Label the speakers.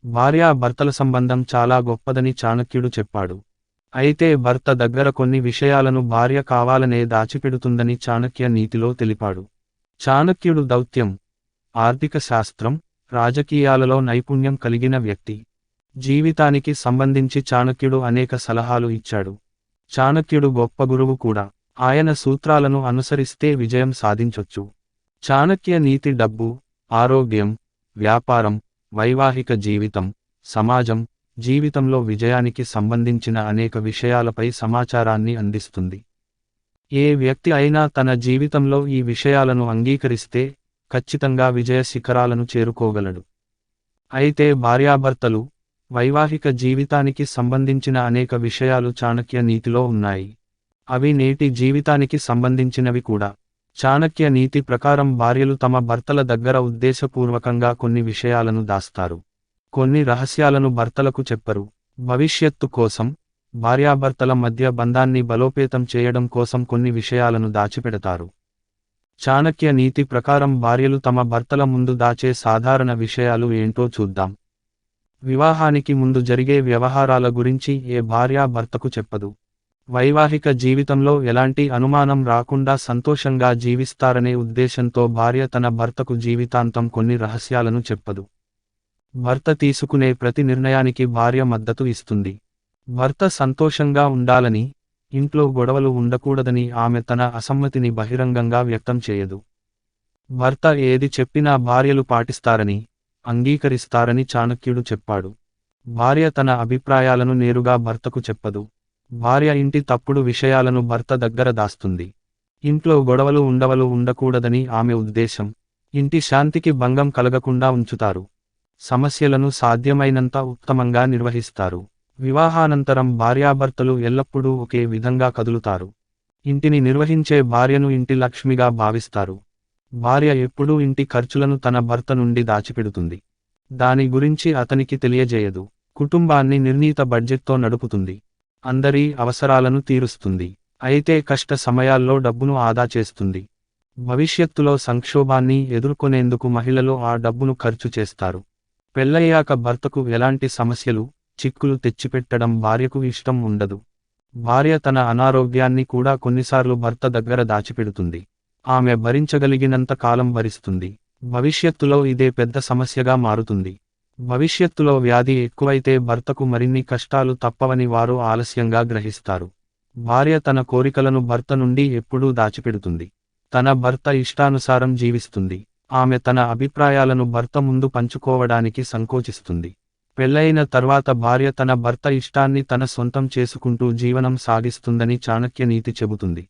Speaker 1: భార్యాభర్తల సంబంధం చాలా గొప్పదని చాణక్యుడు చెప్పాడు. అయితే భర్త దగ్గర కొన్ని విషయాలను భార్య కావాలనే దాచిపెడుతుందని చాణక్య నీతిలో తెలిపాడు. చాణక్యుడు దౌత్యం, ఆర్థిక శాస్త్రం, రాజకీయాలలో నైపుణ్యం కలిగిన వ్యక్తి. జీవితానికి సంబంధించి చాణక్యుడు అనేక సలహాలు ఇచ్చాడు. చాణక్యుడు గొప్ప గురువు కూడా. ఆయన సూత్రాలను అనుసరిస్తే విజయం సాధించొచ్చు. చాణక్య నీతి డబ్బు, ఆరోగ్యం, వ్యాపారం, వైవాహిక జీవితం, సమాజం, జీవితంలో విజయానికి సంబంధించిన అనేక విషయాలపై సమాచారాన్ని అందిస్తుంది. ఏ వ్యక్తి అయినా తన జీవితంలో ఈ విషయాలను అంగీకరిస్తే ఖచ్చితంగా విజయ శిఖరాలను చేరుకోగలడు. అయితే భార్యాభర్తలు, వైవాహిక జీవితానికి సంబంధించిన అనేక విషయాలు చాణక్య నీతిలో ఉన్నాయి. అవి నేటి జీవితానికి సంబంధించినవి కూడా. చాణక్య నీతి ప్రకారం భార్యలు తమ భర్తల దగ్గర ఉద్దేశపూర్వకంగా కొన్ని విషయాలను దాస్తారు. కొన్ని రహస్యాలను భర్తలకు చెప్పరు. భవిష్యత్తు కోసం, భార్యాభర్తల మధ్య బంధాన్ని బలోపేతం చేయడం కోసం కొన్ని విషయాలను దాచిపెడతారు. చాణక్య నీతి ప్రకారం భార్యలు తమ భర్తల ముందు దాచే సాధారణ విషయాలు ఏంటో చూద్దాం. వివాహానికి ముందు జరిగే వ్యవహారాల గురించి ఏ భార్య భర్తకు చెప్పదు. వైవాహిక జీవితంలో ఎలాంటి అనుమానం రాకుండా సంతోషంగా జీవిస్తారనే ఉద్దేశంతో భార్య తన భర్తకు జీవితాంతం కొన్ని రహస్యాలను చెప్పదు. భర్త తీసుకునే ప్రతి నిర్ణయానికి భార్య మద్దతు ఇస్తుంది. భర్త సంతోషంగా ఉండాలని, ఇంట్లో గొడవలు ఉండకూడదని ఆమె తన అసమ్మతిని బహిరంగంగా వ్యక్తం చేయదు. భర్త ఏది చెప్పినా భార్యలు పాటిస్తారని, అంగీకరిస్తారని చాణక్యుడు చెప్పాడు. భార్య తన అభిప్రాయాలను నేరుగా భర్తకు చెప్పదు. భార్య ఇంటి తప్పుడు విషయాలను భర్త దగ్గర దాస్తుంది. ఇంట్లో గొడవలు ఉండకూడదని ఆమె ఉద్దేశం. ఇంటి శాంతికి భంగం కలగకుండా ఉంచుతారు. సమస్యలను సాధ్యమైనంత ఉత్తమంగా నిర్వహిస్తారు. వివాహానంతరం భార్యాభర్తలు ఎల్లప్పుడూ ఒకే విధంగా కదులుతారు. ఇంటిని నిర్వహించే భార్యను ఇంటి లక్ష్మిగా భావిస్తారు. భార్య ఎప్పుడూ ఇంటి ఖర్చులను తన భర్త నుండి దాచిపెడుతుంది. దాని గురించి అతనికి తెలియజేయదు. కుటుంబాన్ని నిర్ణీత బడ్జెట్తో నడుపుతుంది. అందరి అవసరాలను తీరుస్తుంది. అయితే కష్ట సమయాల్లో డబ్బును ఆదా చేస్తుంది. భవిష్యత్తులో సంక్షోభాన్ని ఎదుర్కొనేందుకు మహిళలు ఆ డబ్బును ఖర్చు చేస్తారు. పెళ్లయ్యాక భర్తకు ఎలాంటి సమస్యలు, చిక్కులు తెచ్చిపెట్టడం భార్యకు ఇష్టం ఉండదు. భార్య తన అనారోగ్యాన్ని కూడా కొన్నిసార్లు భర్త దగ్గర దాచిపెడుతుంది. ఆమె భరించగలిగినంత కాలం భరిస్తుంది. భవిష్యత్తులో ఇదే పెద్ద సమస్యగా మారుతుంది. భవిష్యత్తులో వ్యాధి ఎక్కువైతే భర్తకు మరిన్ని కష్టాలు తప్పవని వారు ఆలస్యంగా గ్రహిస్తారు. భార్య తన కోరికలను భర్త నుండి ఎప్పుడూ దాచిపెడుతుంది. తన భర్త ఇష్టానుసారం జీవిస్తుంది. ఆమె తన అభిప్రాయాలను భర్త ముందు పంచుకోవడానికి సంకోచిస్తుంది. పెళ్లయిన తర్వాత భార్య తన భర్త ఇష్టాన్ని తన సొంతం చేసుకుంటూ జీవనం సాగిస్తుందని చాణక్య నీతి చెబుతుంది.